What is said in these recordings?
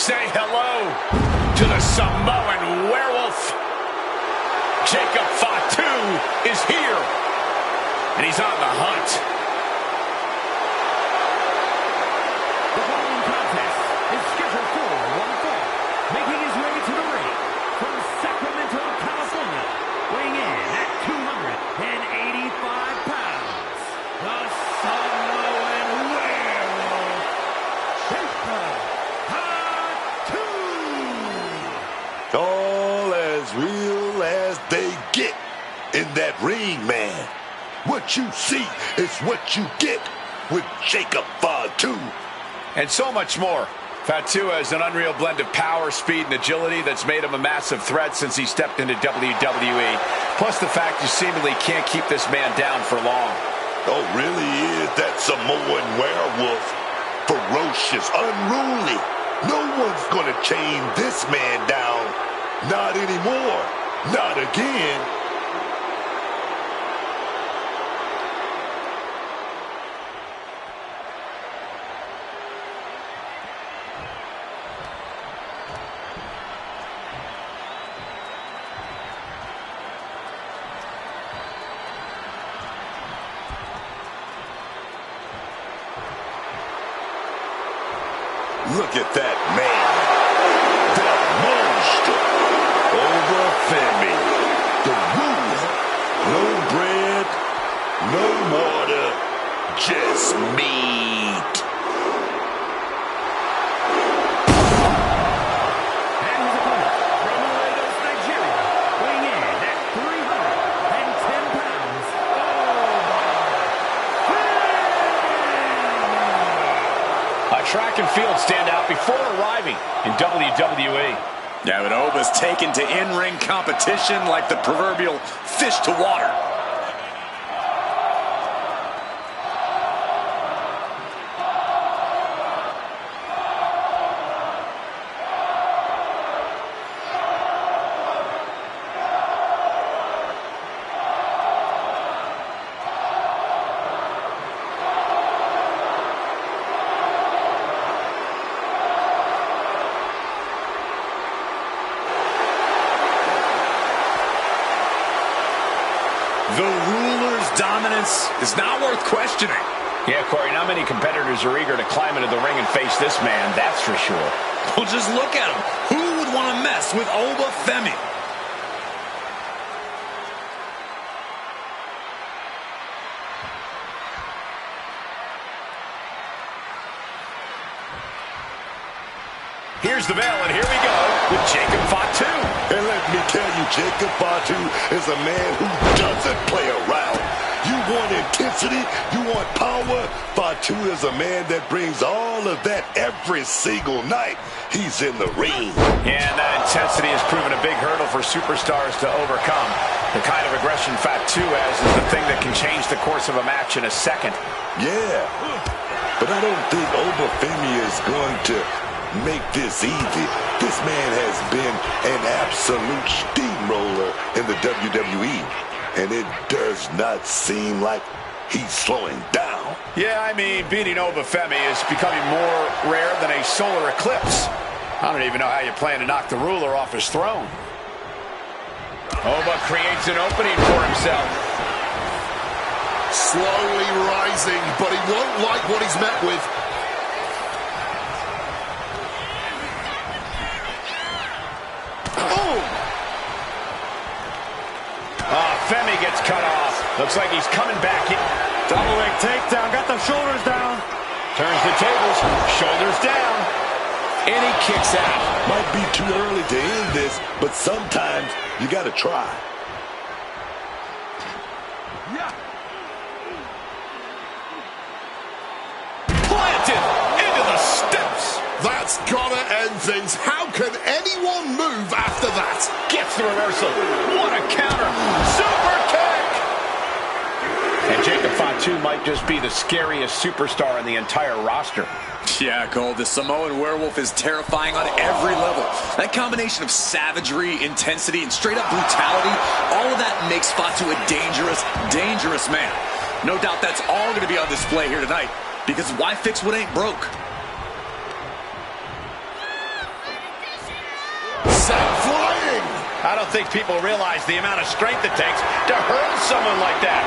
Say hello to the Samoan werewolf. Jacob Fatu is here, and he's on the hunt. The following contest is scheduled for one fall, making his way to the ring from Sacramento, California, weighing in at 285 pounds, the Samoan werewolf, Jacob Fatu. All as real as they get in that ring, man. What you see is what you get with Jacob Fatu. And so much more. Fatu has an unreal blend of power, speed, and agility that's made him a massive threat since he stepped into WWE. Plus the fact you seemingly can't keep this man down for long. Oh, really is that Samoan werewolf. Ferocious, unruly. No one's gonna chain this man down. Not anymore. Not again. Look at that man. That monster. Over Femi. The ruler. No bread, no water, just meat. And his opponent from Lagos, Nigeria, weighing in at 310 pounds, A track and field standout before arriving in WWE. Yeah, but Oba's taken to in-ring competition like the proverbial fish to water. The ruler's dominance is not worth questioning. Yeah, Corey, not many competitors are eager to climb into the ring and face this man, that's for sure. Well, just look at him. Who would want to mess with Oba Femi? Here's the bell, and here we go with Jacob Fatu. And let me tell you, Jacob Fatu is a man who doesn't play around. You want intensity, you want power. Fatu is a man that brings all of that every single night he's in the ring. Yeah, and that intensity has proven a big hurdle for superstars to overcome. The kind of aggression Fatu has is the thing that can change the course of a match in a second. Yeah, but I don't think Oba Femi is going to make this easy. This man has been an absolute steamroller in the WWE, and it does not seem like he's slowing down. Yeah, I mean, beating Oba Femi is becoming more rare than a solar eclipse. I don't even know how you plan to knock the ruler off his throne. Oba creates an opening for himself. Slowly rising, but he won't like what he's met with. Femi gets cut off. Looks like he's coming back in. Double leg takedown. Got the shoulders down. Turns the tables. Shoulders down. And he kicks out. Might be too early to end this, but sometimes you got to try. Planted into the steps. That's gotta end things. How can anyone move after that? Gets the reversal. What a counter. Super kick. And Jacob Fatu might just be the scariest superstar in the entire roster. Yeah, Cole, the Samoan werewolf is terrifying on every level. That combination of savagery, intensity, and straight-up brutality, all of that makes Fatu a dangerous, dangerous man. No doubt that's all going to be on display here tonight, because why fix what ain't broke? sent flying. I don't think people realize the amount of strength it takes to hurl someone like that.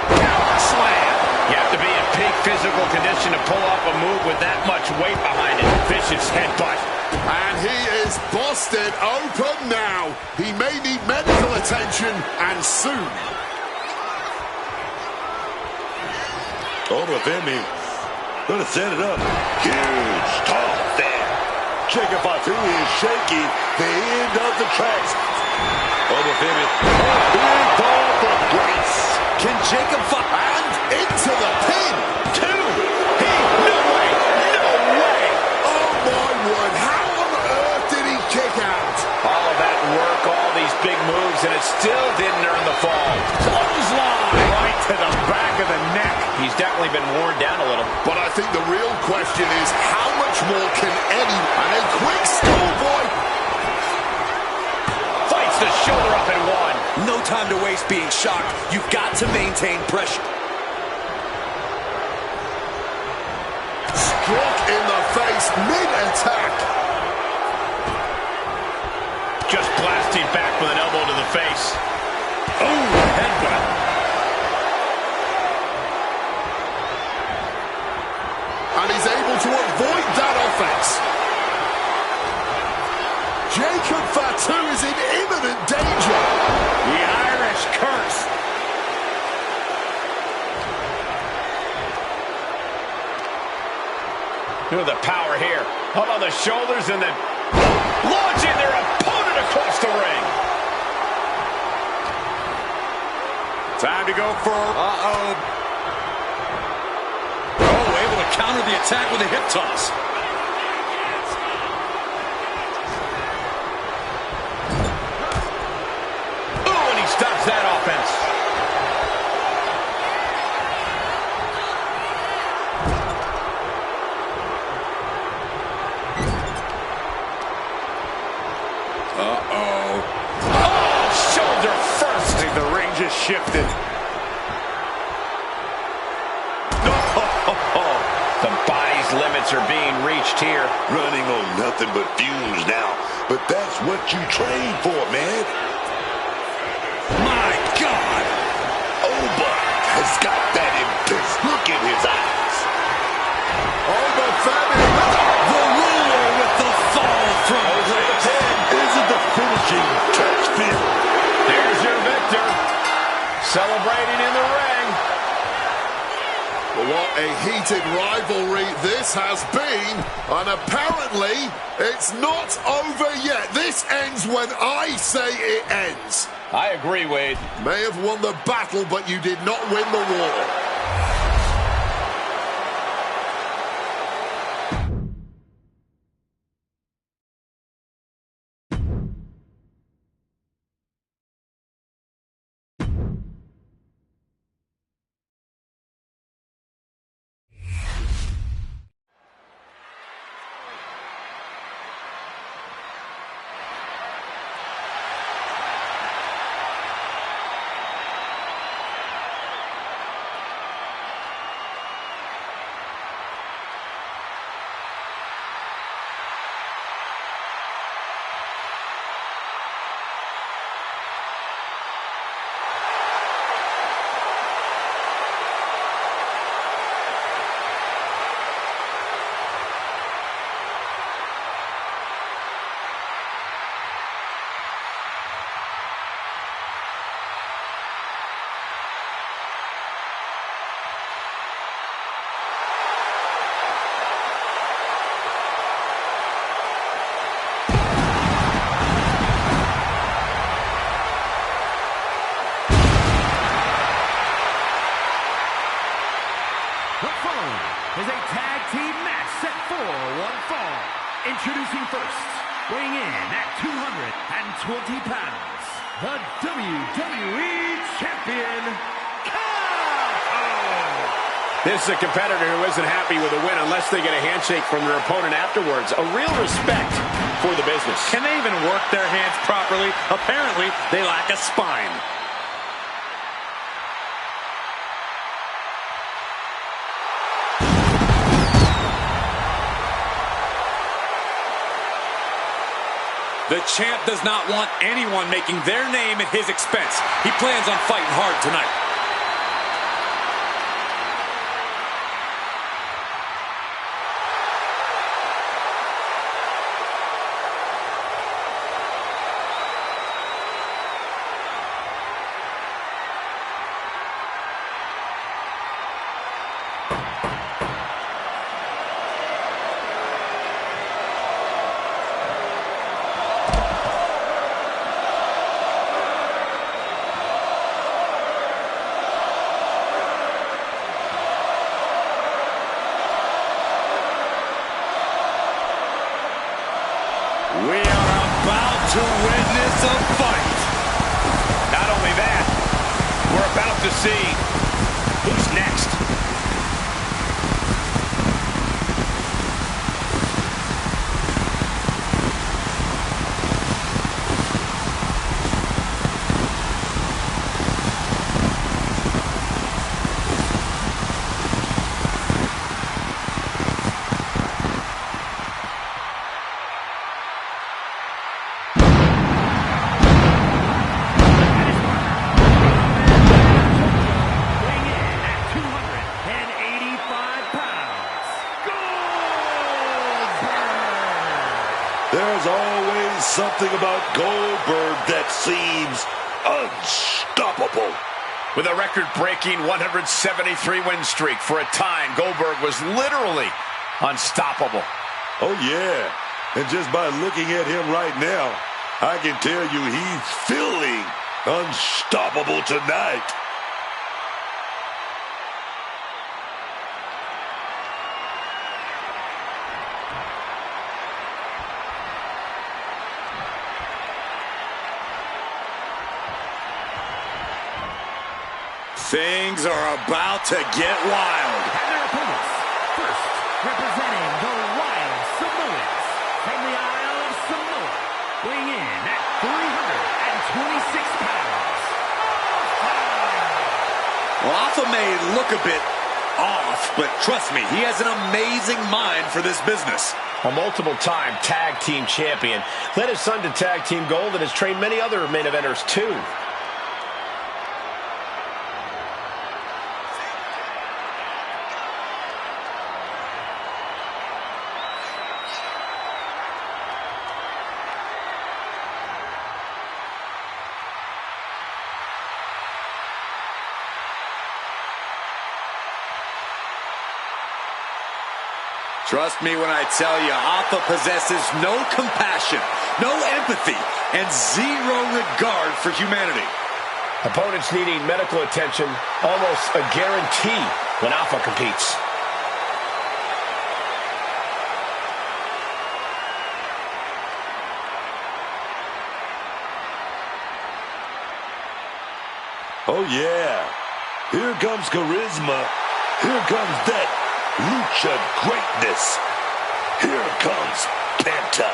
Power slam. You have to be in peak physical condition to pull off a move with that much weight behind it. Vicious headbutt. And he is busted open now. He may need medical attention, and soon. Wwe gonna set it up. Huge toss there. Jacob Fatu is shaky the end of the tracks. Wwe, big ball for Grace. Can Jacob And into the pin. Two. No way. No way. Oh my word. How on earth did he kick out? All of that work, all these big moves, and it still didn't earn the fall. Clothesline. Right to the back of the neck. He's definitely been worn down a little. But I think the real question is, how much more can Eddie? And a quick schoolboy. Fights the shoulder up and one. No time to waste being shocked. You've got to maintain pressure. Struck in the face mid-attack. Just blasting back with an elbow to the face. Oh, headbutt. And he's able to avoid that offense. Jacob Fatu is in imminent danger. The Irish curse. Look at the power here. Up on the shoulders and then launching their opponent across the ring. Time to go for... Able to counter the attack with a hip toss. Oh, and he stops that offense. Oh, shoulder first. I think the ring just shifted. The body's limits are being reached here. Running on nothing but fumes now. But that's what you train for, man. My God! Oba has got that intense look in his eyes. The ruler with the fall from Grace. Isn't the finishing touch fit? There's your victor. Celebrating in the ring. Well, what a heated rivalry this has been. And apparently, it's not over yet. This ends when I say it ends. I agree, Wade. May have won the battle, but you did not win the war. is a tag team match set for one fall. Introducing first, weighing in at 220 pounds, the WWE Champion, This is a competitor who isn't happy with a win unless they get a handshake from their opponent afterwards. A real respect for the business. Can they even work their hands properly? Apparently, they lack a spine. The champ does not want anyone making their name at his expense. He plans on fighting hard tonight. We are about to witness a fight. Not only that, we're about to see who's next. There's always something about Goldberg that seems unstoppable. With a record-breaking 173-win streak for a time, Goldberg was literally unstoppable. Oh, yeah. And just by looking at him right now, I can tell you he's feeling unstoppable tonight. Things are about to get wild. And their opponents, first representing the Wild Samoans from the Isle of Samoa, weighing in at 326 pounds. Well, Alpha may look a bit off, but trust me, he has an amazing mind for this business. A multiple-time tag team champion, led his son to tag team gold and has trained many other main eventers too. Trust me when I tell you, Alpha possesses no compassion, no empathy, and zero regard for humanity. Opponents needing medical attention, almost a guarantee when Alpha competes. Oh, yeah. Here comes charisma. Here comes that lucha greatness. Here comes Penta.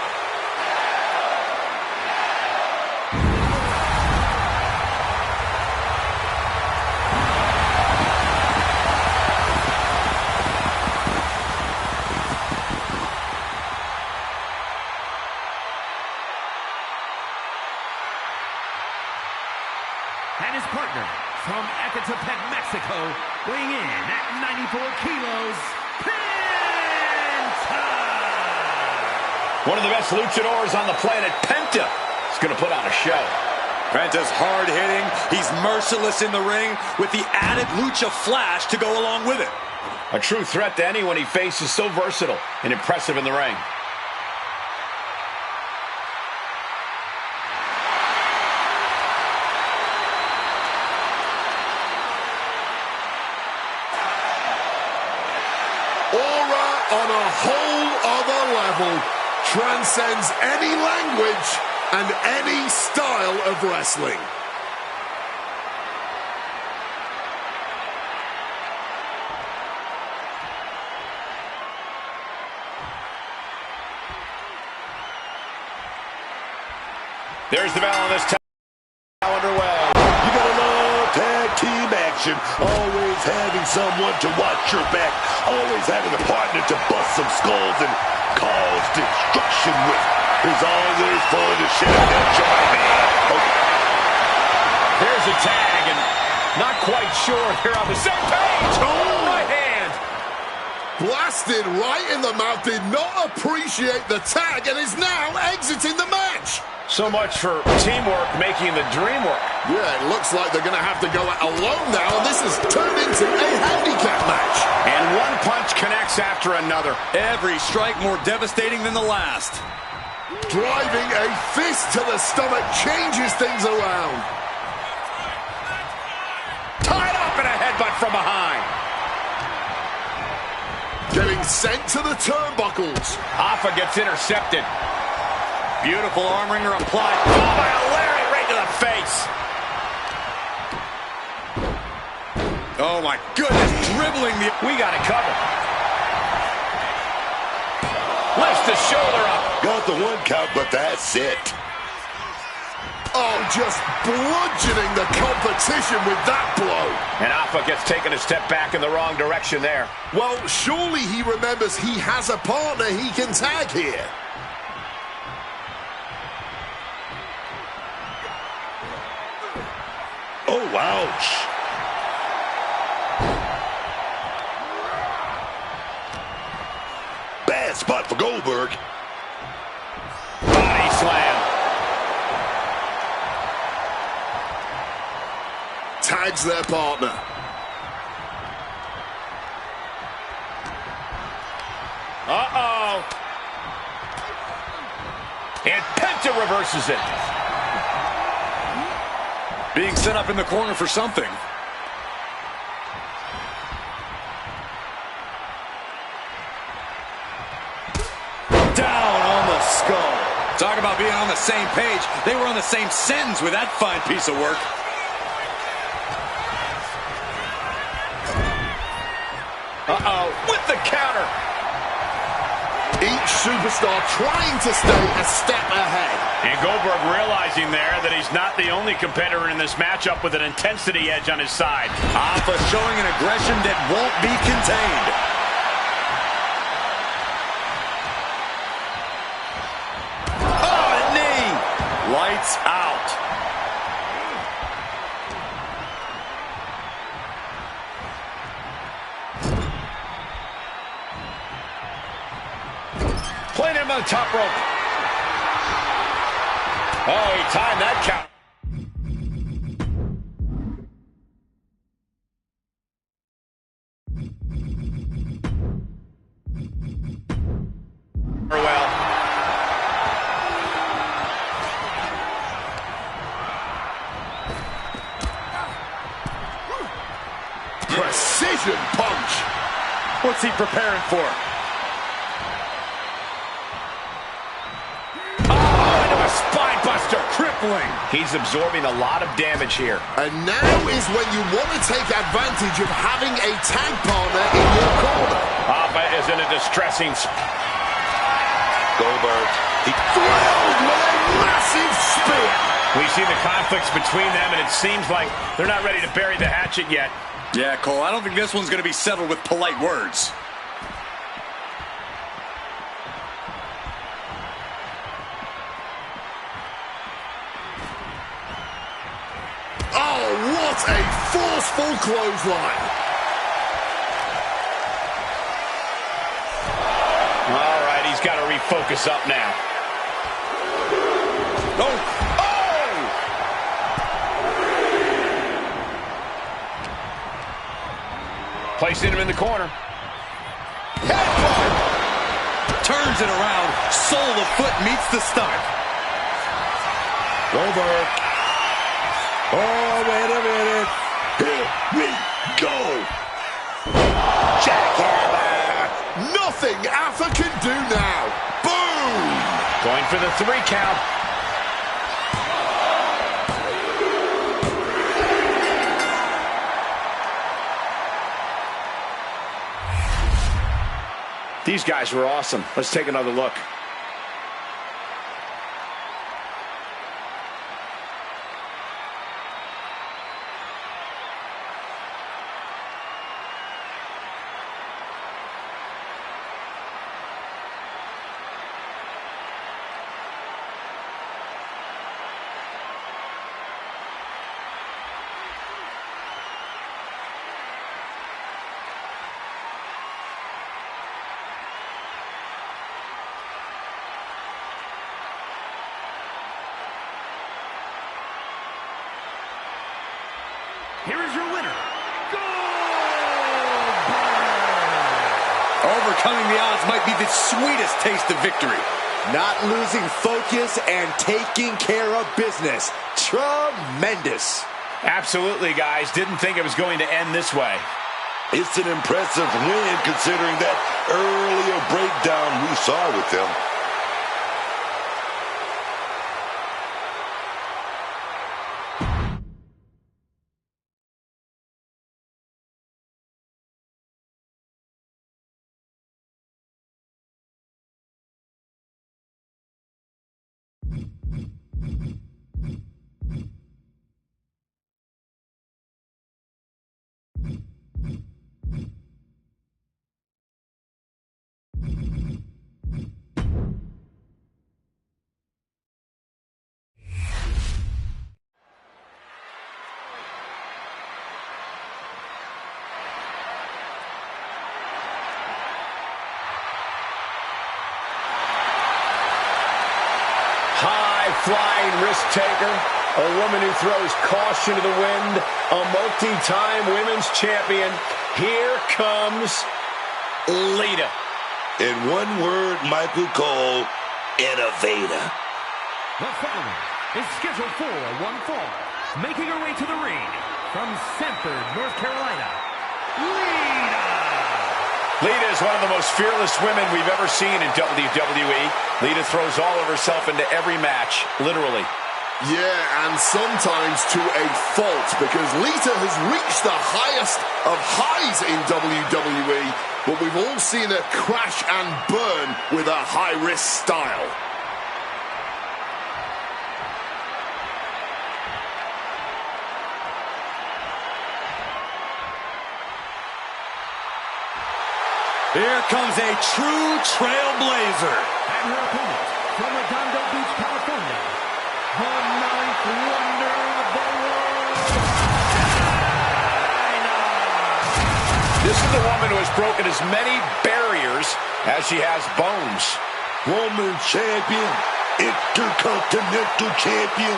And his partner from Ecatepec, Mexico, weighing in at 94 kilos, Penta! One of the best luchadors on the planet, Penta, is going to put on a show. Penta's hard-hitting. He's merciless in the ring with the added lucha flash to go along with it. A true threat to anyone he faces, so versatile and impressive in the ring. Aura on a whole other level. Transcends any language and any style of wrestling. There's the bell on this time. Underway. You gotta love tag team action. Always having someone to watch your back. Always having a partner to bust some skulls and cause destruction with. As long as it's for the show, they'll join me. Here's a tag, and not quite sure they're on the same page. Oh, right hand. Blasted right in the mouth, did not appreciate the tag, and is now exiting the match. So much for teamwork making the dream work. Yeah, it looks like they're going to have to go it alone now, and this has turned into a handicap match. And one punch connects after another. Every strike more devastating than the last. Driving a fist to the stomach changes things around. Tied up in a headbutt from behind. Getting sent to the turnbuckles. Alpha gets intercepted. Beautiful arm wringer applied. Oh, by a lariat right to the face. Oh, my goodness. Dribbling the... We got it covered. Lifts the shoulder up. Got the one count, but that's it. Oh, just bludgeoning the competition with that blow. And Alpha gets taken a step back in the wrong direction there. Well, surely he remembers he has a partner he can tag here. Oh, ouch. Bad spot for Goldberg. Body slam. Tags their partner. Uh-oh. And Penta reverses it. Being set up in the corner for something. Down on the skull. Talk about being on the same page. They were on the same sentence with that fine piece of work. Uh-oh, with the counter. Each superstar trying to stay a step ahead. And Goldberg realizing there that he's not the only competitor in this matchup with an intensity edge on his side. Alpha showing an aggression that won't be contained. Oh, a knee. Lights out. Playing him on the top rope. Oh, he timed that count. Well. Precision punch. What's he preparing for? Spine buster, crippling. He's absorbing a lot of damage here. And now is when you want to take advantage of having a tag partner in your corner. Alpha is in a distressing Goldberg. He thrilled with a massive spear. We've seen the conflicts between them, and it seems like they're not ready to bury the hatchet yet. Yeah, Cole, I don't think this one's going to be settled with polite words. Oh, what a forceful clothesline. All right, he's got to refocus up now. Oh! Oh! Placing him in the corner. Headbutt. Turns it around. Sole of foot meets the stomach. Goldberg. Oh, wait a minute. Here we go. Jackhammer. Nothing Alpha can do now. Boom. Going for the 3 count. These guys were awesome. Let's take another look. here is your winner, Overcoming the odds might be the sweetest taste of victory. Not losing focus and taking care of business. Tremendous. Absolutely, guys. Didn't think it was going to end this way. It's an impressive win considering that earlier breakdown we saw with them. High-flying risk taker, a woman who throws caution to the wind, a multi-time women's champion. Here comes Lita. In one word, Michael Cole, innovator. The following is scheduled for one fall. Making her way to the ring from Sanford, North Carolina, Lita. Lita is one of the most fearless women we've ever seen in WWE. Lita throws all of herself into every match, literally. Yeah, and sometimes to a fault, because Lita has reached the highest of highs in WWE, but we've all seen her crash and burn with her high-risk style. Here comes a true trailblazer. And her opponent from Redondo Beach, California, the ninth wonder of the world, China. This is the woman who has broken as many barriers as she has bones. Woman champion, intercontinental champion,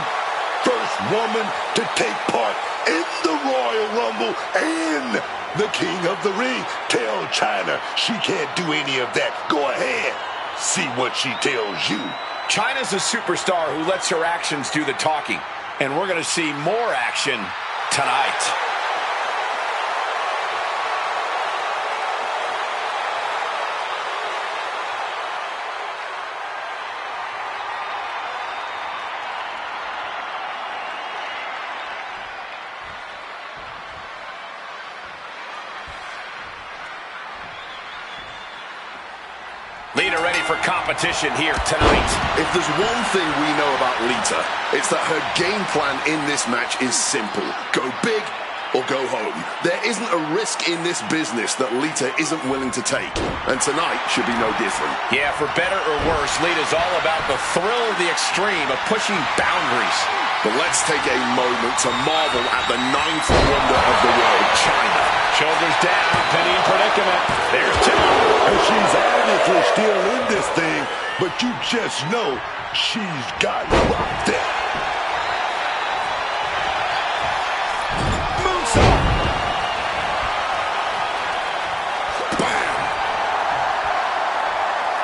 first woman to take part in the Royal Rumble and the King of the Ring. Tell China she can't do any of that. Go ahead. See what she tells you. China's a superstar who lets her actions do the talking. And we're going to see more action tonight. Lita ready for competition here tonight. If there's one thing we know about Lita, it's that her game plan in this match is simple. Go big or go home. There isn't a risk in this business that Lita isn't willing to take, and tonight should be no different. Yeah, for better or worse, Lita's all about the thrill of the extreme, of pushing boundaries. But let's take a moment to marvel at the ninth wonder of the world, China. Shoulders down, penny in predicament. There's two. And she's obviously still in this thing, but you just know she's got rocked it. Moonsault. Bam.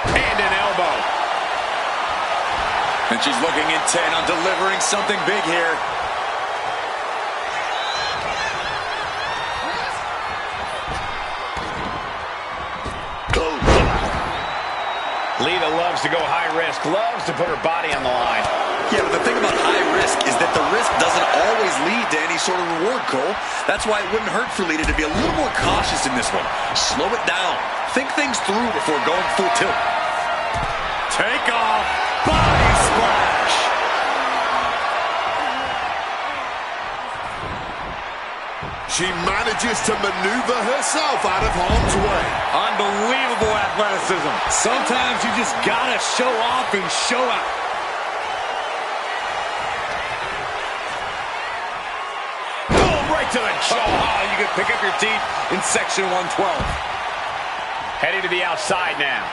And an elbow. And she's looking intent on delivering something big here. Lita loves to go high risk, loves to put her body on the line. Yeah, but the thing about high risk is that the risk doesn't always lead to any sort of reward, Cole. That's why it wouldn't hurt for Lita to be a little more cautious in this one. Slow it down. Think things through before going full tilt. Take off. Body splash. She manages to maneuver herself out of harm's way. Unbelievable athleticism. Sometimes you just gotta show off and show out. Boom, right to the jaw. Oh, you can pick up your teeth in section 112. Heading to the outside now.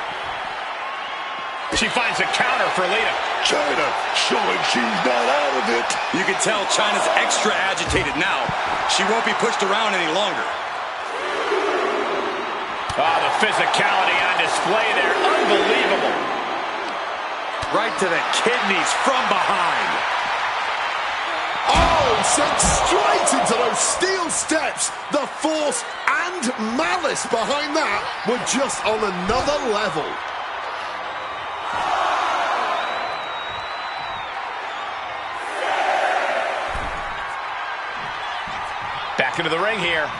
She finds a counter for Lita. China showing she's not out of it. You can tell China's extra agitated now. She won't be pushed around any longer. Oh, the physicality on display there. Unbelievable. Right to the kidneys from behind. Oh, sent straight into those steel steps. The force and malice behind that were just on another level. Back into the ring here.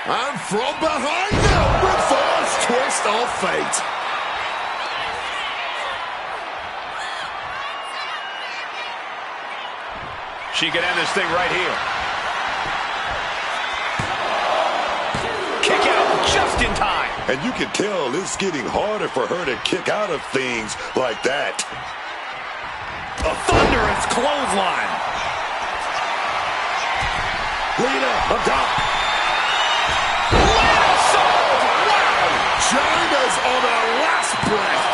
And from behind now, reverse twist of fate. She could end this thing right here. Kick out just in time. And you can tell it's getting harder for her to kick out of things like that. A thunderous clothesline. Lita up top. Chyna's on her last breath.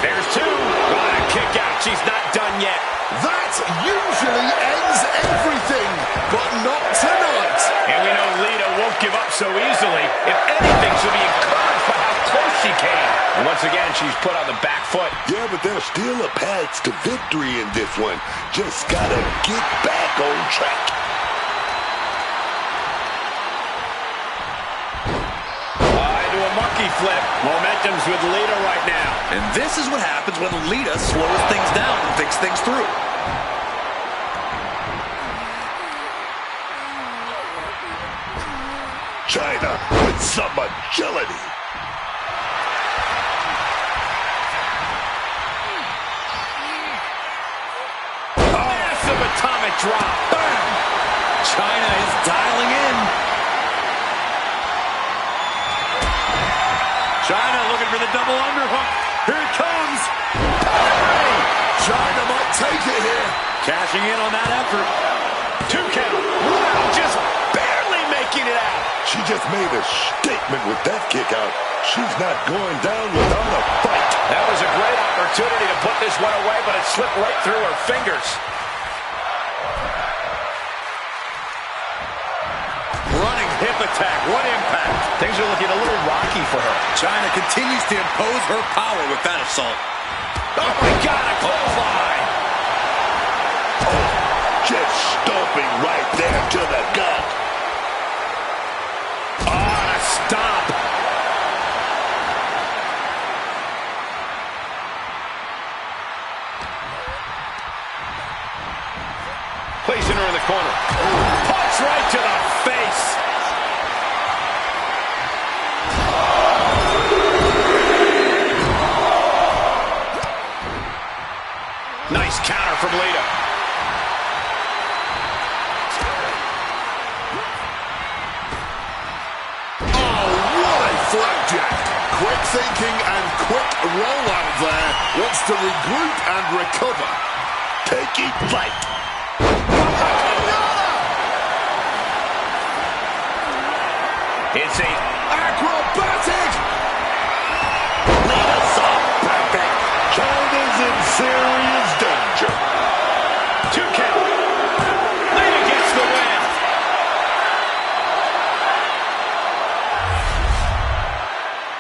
There's two. What a kick out. She's not done yet. That usually ends everything, but not tonight. And we know Lita won't give up so easily. If anything, she'll be encouraged by how close she came. And once again, she's put on the back foot. Yeah, but there's still a path to victory in this one. Just gotta get back on track. Into a monkey flip. Momentum's with Lita right now. And this is what happens when Lita slows things down and thinks things through. Chyna with some agility. Massive atomic drop. Bam! Chyna is dialing in. Chyna looking for the double underhook. Here it comes. Hey, Chyna might take it here. Cashing in on that effort. 2 count. Wow, just barely making it out. She just made a statement with that kick out. She's not going down without a fight. That was a great opportunity to put this one away, but it slipped right through her fingers. Running hip attack. What impact. Things are looking a little rocky for her. Chyna continues to impose her power with that assault. Oh my God, a clothesline. Just stomping right there to the gut. Oh, a stomp. Placing her in the corner. Punch right to the face. Nice counter from Lita. Oh, what a flapjack. Quick thinking and quick rollout there. Wants to regroup and recover. Taking flight. It's a Acrobatic. Lita saw perfect. Chyna's in serious danger. 2 count. Lita gets the win.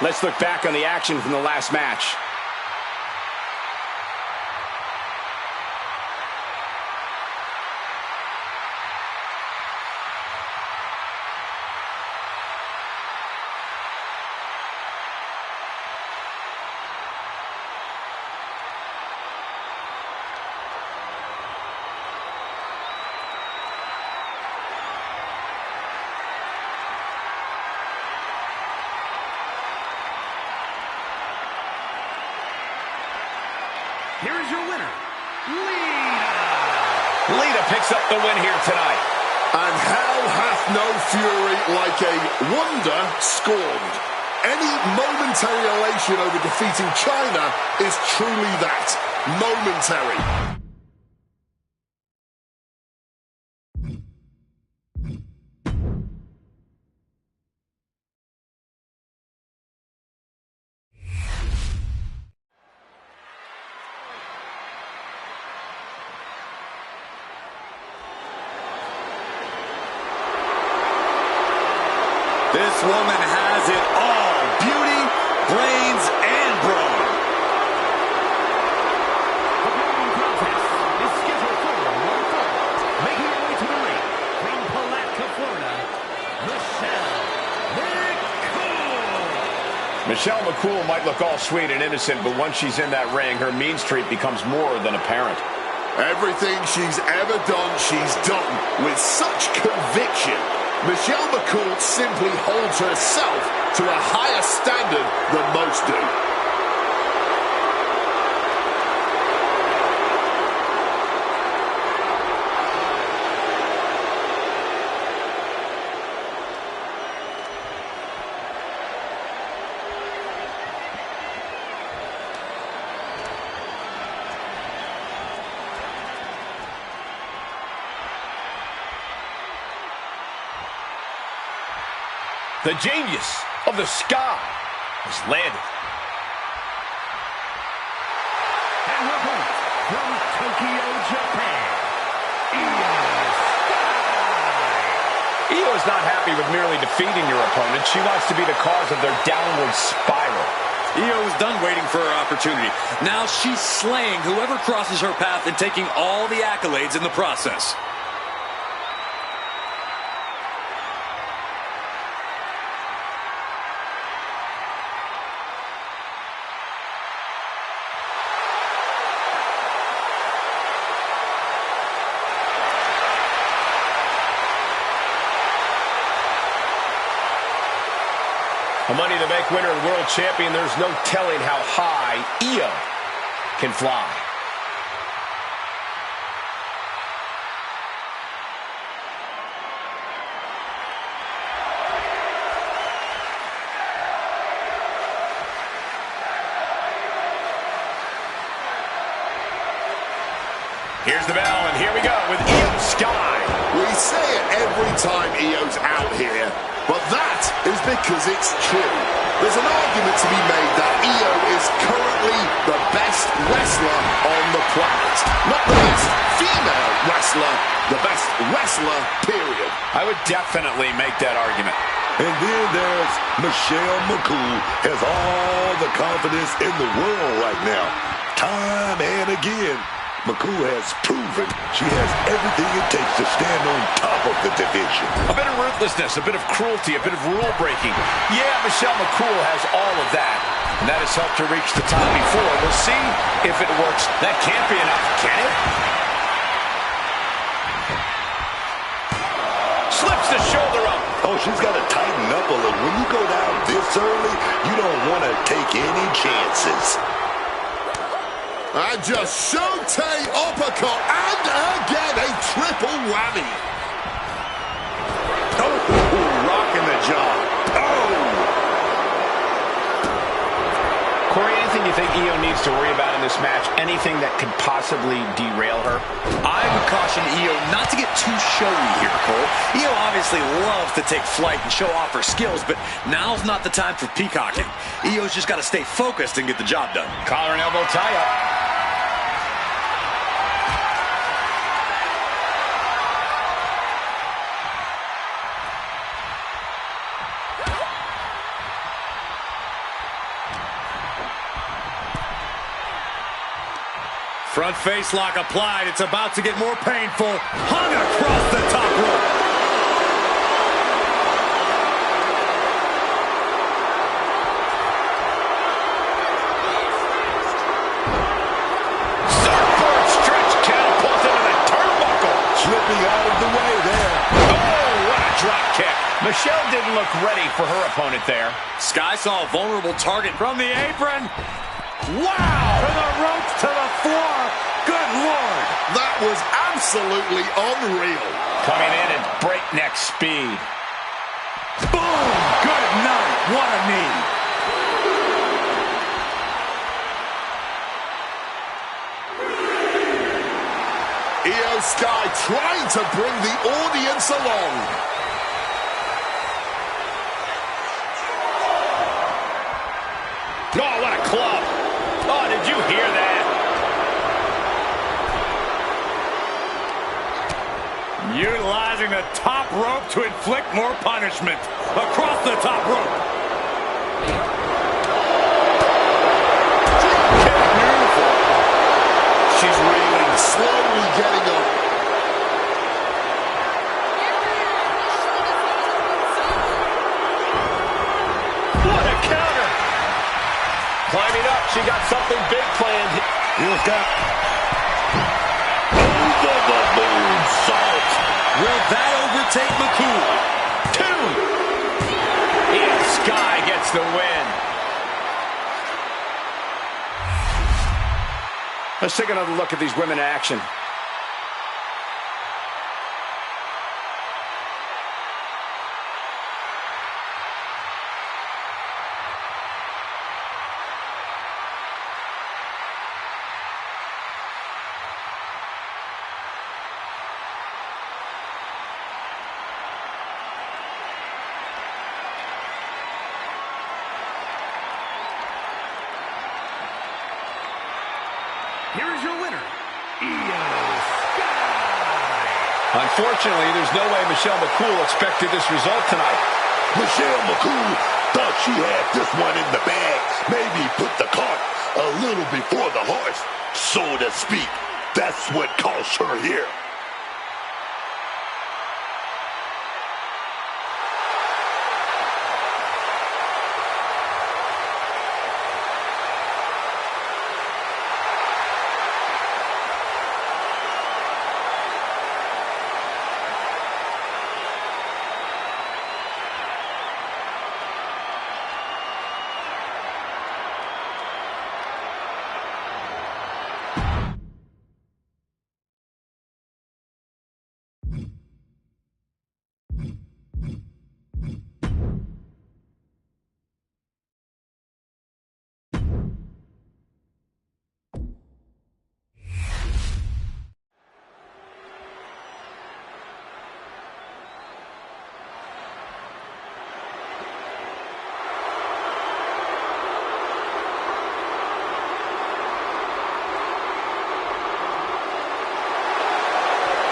Let's look back on the action from the last match. Here is your winner, Lita. Lita picks up the win here tonight. And hell hath no fury like a wonder scorned. Any momentary elation over defeating Chyna is truly that, momentary. This woman has it all. Beauty, brains, and brawn. The following contest is scheduled for one fall. Making her way to the ring from Palatka, Florida, Michelle McCool might look all sweet and innocent, but once she's in that ring, her mean streak becomes more than apparent. Everything she's ever done, she's done with such conviction. Michelle McCool simply holds herself to a higher standard than most do. The genius of the sky has landed. And her opponent from Tokyo, Japan, Io is not happy with merely defeating your opponent. She wants to be the cause of their downward spiral. Io is done waiting for her opportunity. Now she's slaying whoever crosses her path and taking all the accolades in the process. A Money in the Bank winner and world champion, there's no telling how high Io can fly. Here's the bell, and here we go with Io Sky. We say it every time Io's out here, but that is because it's true. There's an argument to be made that Io is currently the best wrestler on the planet. Not the best female wrestler, the best wrestler, period. I would definitely make that argument. And then there's Michelle McCool, has all the confidence in the world right now. Time and again, McCool has proven she has everything it takes to stand on top of the division. A bit of ruthlessness, a bit of cruelty, a bit of rule breaking. Yeah, Michelle McCool has all of that, and that has helped her reach the top before. We'll see if it works. That can't be enough, can it? Slips the shoulder up. Oh, she's got to tighten up a little. When you go down this early, you don't want to take any chances. And just Shote uppercut, and again a triple whammy. Oh, rocking the jaw. Oh! Corey, anything you think Io needs to worry about in this match? Anything that could possibly derail her? I would caution Io not to get too showy here, Cole. Io obviously loves to take flight and show off her skills, but now's not the time for peacocking. Io's just got to stay focused and get the job done. Collar and elbow tie-up. Front face lock applied. It's about to get more painful. Hung across the top rope. Surfboard stretch catapult into the turnbuckle. Slipping out of the way there. Oh, what a drop kick. Michelle didn't look ready for her opponent there. Sky saw a vulnerable target from the apron. Wow! To the ropes, to the floor. Good Lord. That was absolutely unreal. Coming in at breakneck speed. Boom! Good night. What a knee. Io Sky trying to bring the audience along. Oh, what a club. Oh, did you hear that? Utilizing the top rope to inflict more punishment. Across the top rope. Beautiful. She's reeling, slowly getting up. What a counter. Climbing up, she got something big planned. Heels down. Over the moonsault. Will that overtake McCool? 2. Ian Sky gets the win. Let's take another look at these women in action. Here is your winner, Io Sky. Unfortunately, there's no way Michelle McCool expected this result tonight. Michelle McCool thought she had this one in the bag. Maybe put the cart a little before the horse, so to speak. That's what cost her here.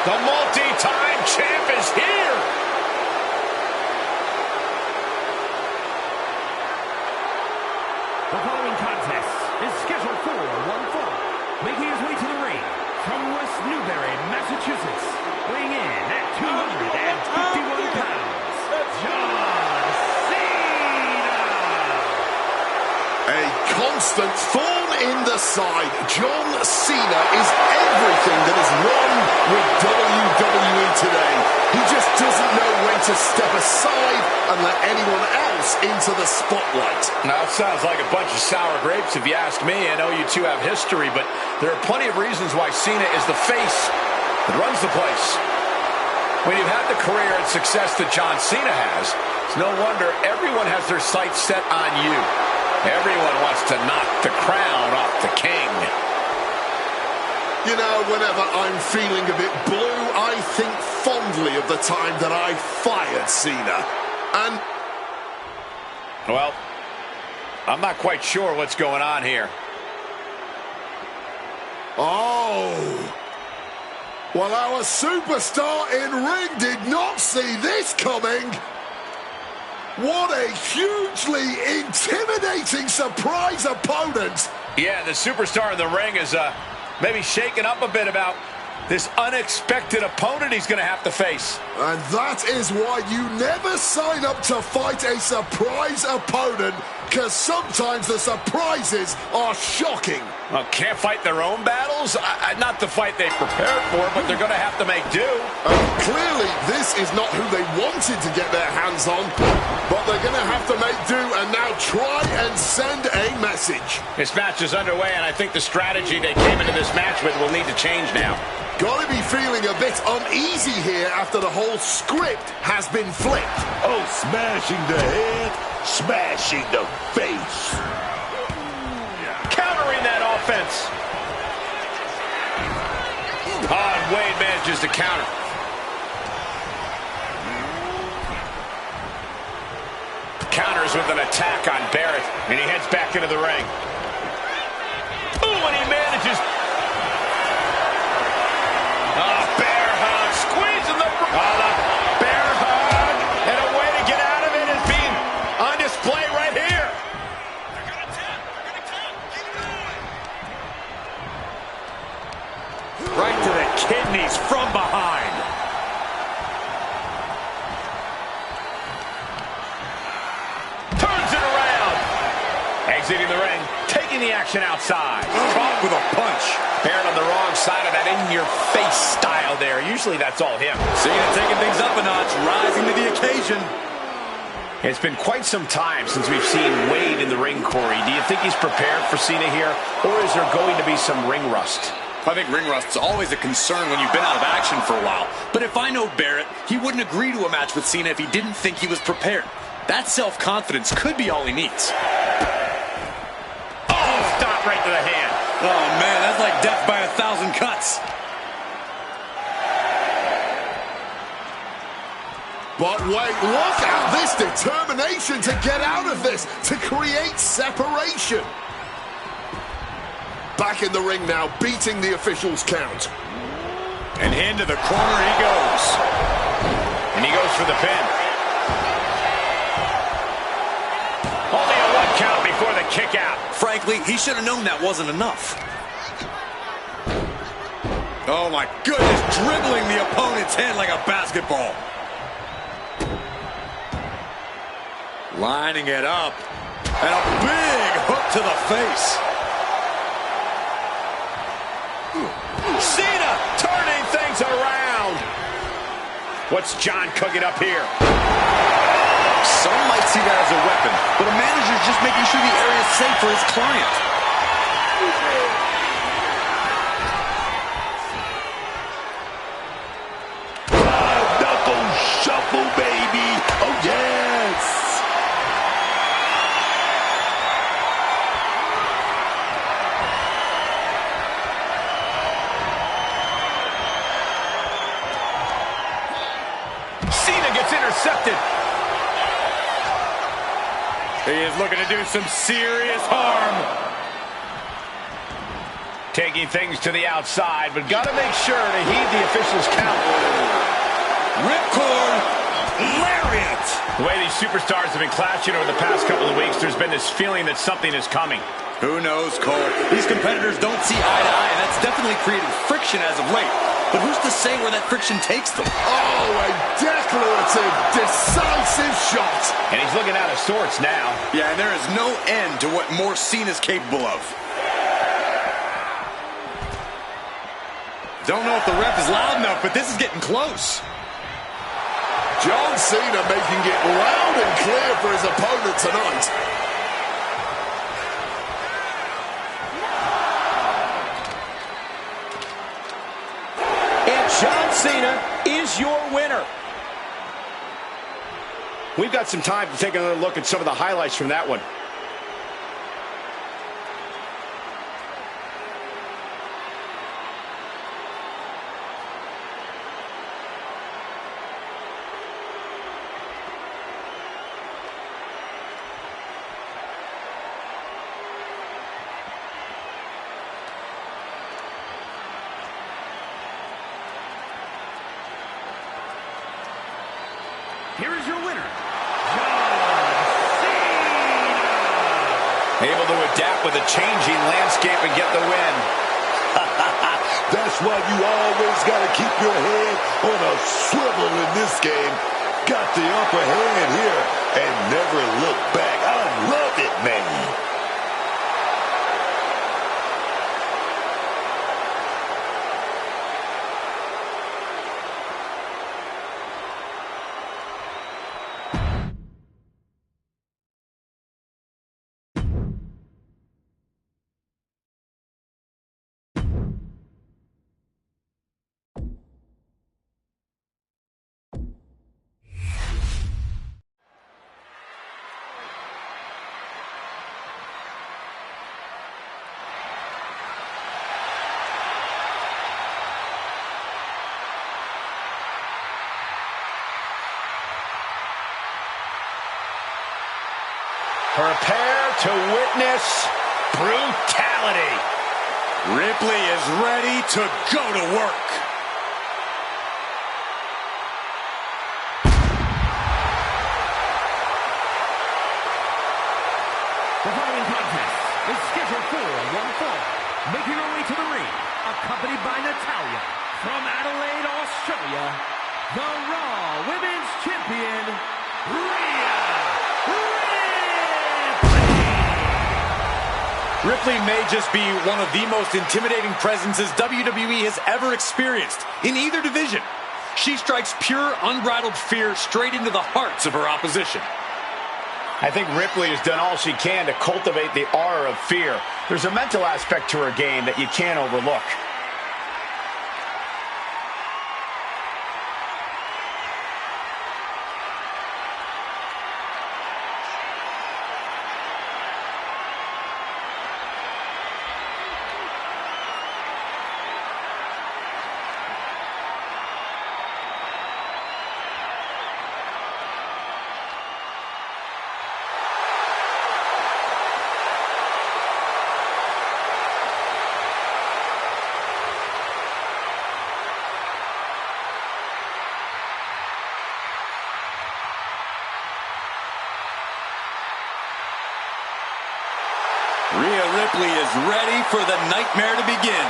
The multi-time champ is here. The following contest is scheduled for one fall. Making his way to the ring from West Newbury, Massachusetts, weighing in at 251 pounds, John Cena. A constant thorn in the side. John Cena is everything that is wrong with WWE today. He just doesn't know when to step aside and let anyone else into the spotlight. Now, that sounds like a bunch of sour grapes if you ask me. I know you two have history, but there are plenty of reasons why Cena is the face that runs the place. When you've had the career and success that John Cena has, it's no wonder everyone has their sights set on you. Everyone wants to knock the crown off the king. You know, whenever I'm feeling a bit blue, I think fondly of the time that I fired Cena. And Well, I'm not quite sure what's going on here. oh, well, our superstar in ring did not see this coming. What a hugely intimidating surprise opponent. Yeah, the superstar in the ring is maybe shaken up a bit about this unexpected opponent he's going to have to face. And that is why you never sign up to fight a surprise opponent, because sometimes the surprises are shocking. Well, can't fight their own battles? Not the fight they prepared for, but they're going to have to make do. Clearly, this is not who they wanted to get their hands on, but they're going to have to make do and now try and send a message. This match is underway, and I think the strategy they came into this match with will need to change now. Got to be feeling a bit uneasy here after the whole script has been flipped. Oh, smashing the head, smashing the face. Countering that offense. And Wade manages to counter. Counters with an attack on Barrett, and he heads back into the ring. Ooh, and he manages. Bear hug, squeezing the action outside. Caught with a punch. Paired on the wrong side of that in-your-face style there. Usually that's all him. Cena taking things up a notch, rising to the occasion. It's been quite some time since we've seen Wade in the ring, Corey. Do you think he's prepared for Cena here, or is there going to be some ring rust? I think ring rust's always a concern when you've been out of action for a while. But if I know Barrett, he wouldn't agree to a match with Cena if he didn't think he was prepared. That self-confidence could be all he needs. Oh, stop right to the hand. Oh, man, that's like death by 1,000 cuts. But wait, look at this determination to get out of this, to create separation. Back in the ring now, beating the official's count. And into the corner he goes. And he goes for the pin. Only a 1 count before the kick out. Frankly, he should have known that wasn't enough. Oh my goodness, dribbling the opponent's head like a basketball. Lining it up. And a big hook to the face. Cena turning things around. What's John cooking up here? Some might see that as a weapon, but a manager's just making sure the area is safe for his client. Knuckle shuffle, baby. Oh, yes. Cena gets intercepted. He is looking to do some serious harm. Taking things to the outside, but got to make sure to heed the official's count. Ripcord, lariat. The way these superstars have been clashing over the past couple of weeks, there's been this feeling that something is coming. Who knows, Cole? These competitors don't see eye to eye, and that's definitely created friction as of late. But who's to say where that friction takes them? Oh, a declarative, decisive shot. And he's looking out of sorts now. Yeah, and there is no end to what more Cena's capable of. Don't know if the ref is loud enough, but this is getting close. John Cena making it loud and clear for his opponent tonight. And John Cena is your winner. We've got some time to take another look at some of the highlights from that one. Here is your winner, John Cena. Able to adapt with a changing landscape and get the win. That's why you always got to keep your head on a swivel in this game. Got the upper hand here and never look back. I love it, man. Prepare to witness brutality. Ripley is ready to go to work. The following contest is scheduled for one fall. Making her way to the ring, accompanied by Natalya from Adelaide, Australia, the Raw Women's Champion, Rhea Ripley. Ripley may just be one of the most intimidating presences WWE has ever experienced in either division. She strikes pure, unbridled fear straight into the hearts of her opposition. I think Ripley has done all she can to cultivate the aura of fear. There's a mental aspect to her game that you can't overlook. Rhea Ripley is ready for the nightmare to begin.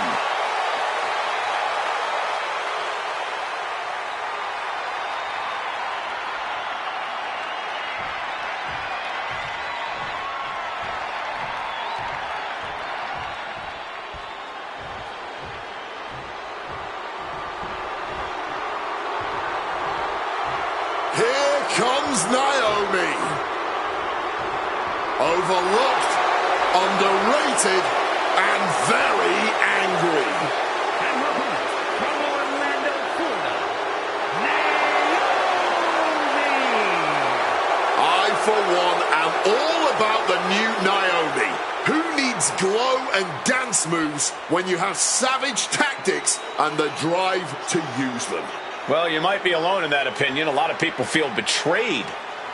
Here comes Naomi. Overlooked, underrated, and very angry. And her opponent, from Orlando, Florida, Naomi. I, for one, am all about the new Naomi. Who needs glow and dance moves when you have savage tactics and the drive to use them? Well, you might be alone in that opinion. A lot of people feel betrayed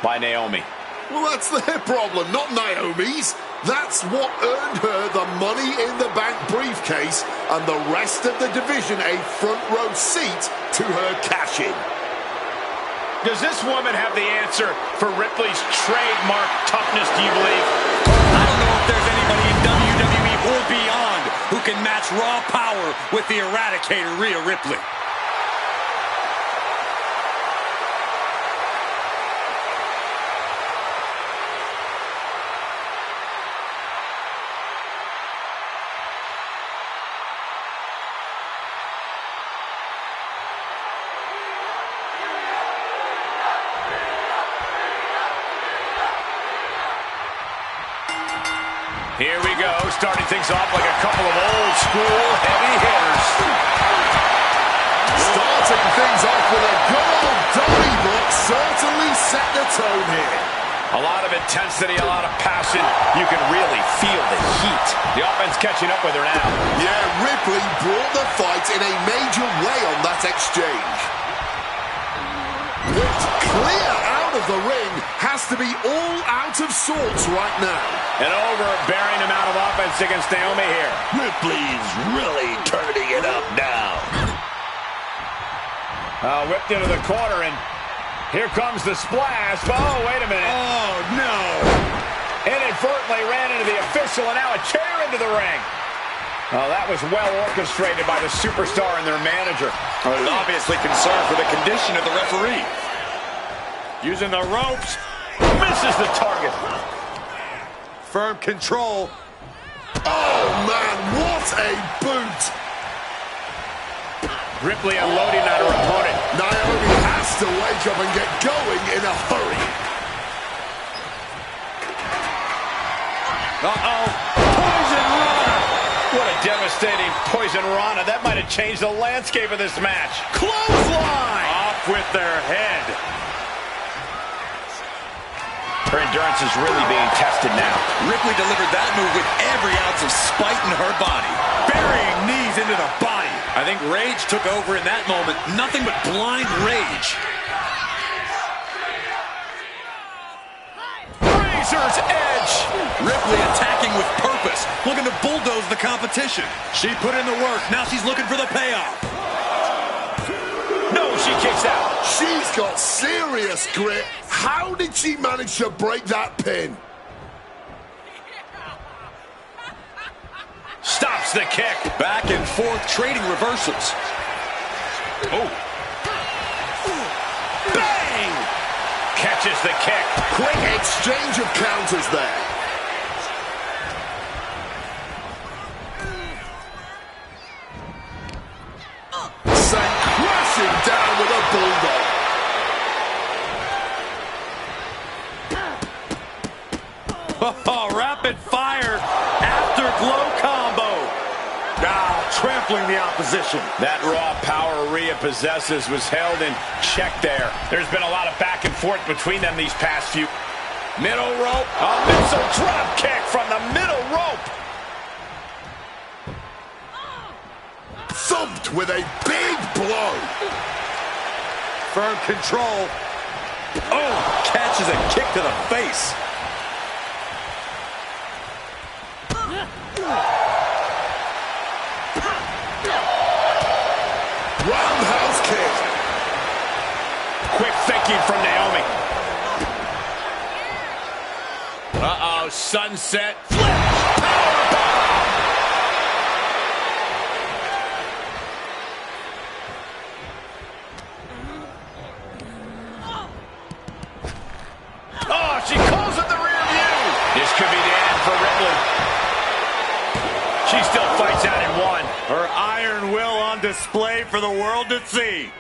by Naomi. Well, that's their problem, not Naomi's. That's what earned her the Money in the Bank briefcase and the rest of the division a front row seat to her cash-in. Does this woman have the answer for Ripley's trademark toughness, do you believe? I don't know if there's anybody in WWE or beyond who can match raw power with the Eradicator, Rhea Ripley. Here we go, starting things off like a couple of old school heavy hitters. Starting things off with a good old Donnybrook certainly set the tone here. A lot of intensity, a lot of passion. You can really feel the heat. The offense catching up with her now. Yeah, Ripley brought the fight in a major way on that exchange. Whipped clear out of the ring, has to be all out of sorts right now. An overbearing amount of offense against Naomi here. Ripley's really turning it up now. Whipped into the corner, and here comes the splash. Oh, wait a minute. Oh, no. Inadvertently ran into the official, and now a chair into the ring. Oh, that was well orchestrated by the superstar and their manager. He's obviously concerned for the condition of the referee. Using the ropes. Misses the target. Firm control. Oh, man, what a boot. Ripley unloading on her opponent. Naomi has to wake up and get going in a hurry. Uh-oh. Poison Rana. What a devastating Poison Rana. That might have changed the landscape of this match. Clothesline. Off with their head. Her endurance is really being tested now. Ripley delivered that move with every ounce of spite in her body. Burying knees into the body. I think rage took over in that moment. Nothing but blind rage. Razor's edge. Ripley attacking with purpose, looking to bulldoze the competition. She put in the work. Now she's looking for the payoff. No, she kicks out. She's got serious grit. How did she manage to break that pin? Stops the kick. Back and forth, trading reversals. Oh. Bang! Catches the kick. Quick exchange of counters there. stifling the opposition. That raw power Rhea possesses was held in check there. There's been a lot of back and forth between them these past few. Middle rope. A missile drop kick from the middle rope. Thumped with a big blow. Firm control. Oh, catches a kick to the face. Roundhouse kick. Quick thinking from Naomi. Uh-oh, sunset flip. Powerbomb. Oh, she calls it the rear view. This could be the end for Ripley. She still fights out in one. Her iron will on display for the world to see.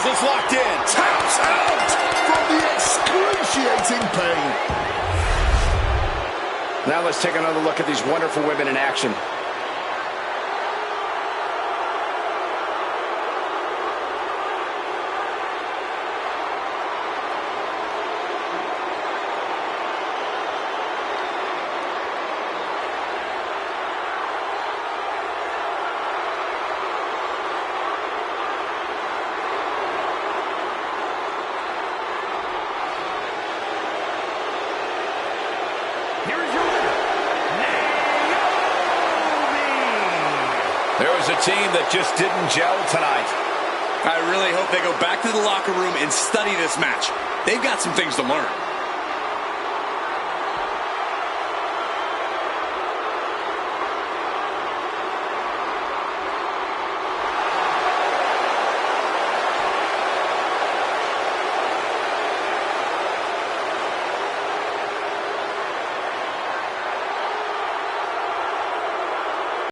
It's locked in. Taps out from the excruciating pain. Now let's take another look at these wonderful women in action. There was a team that just didn't gel tonight. I really hope they go back to the locker room and study this match. They've got some things to learn.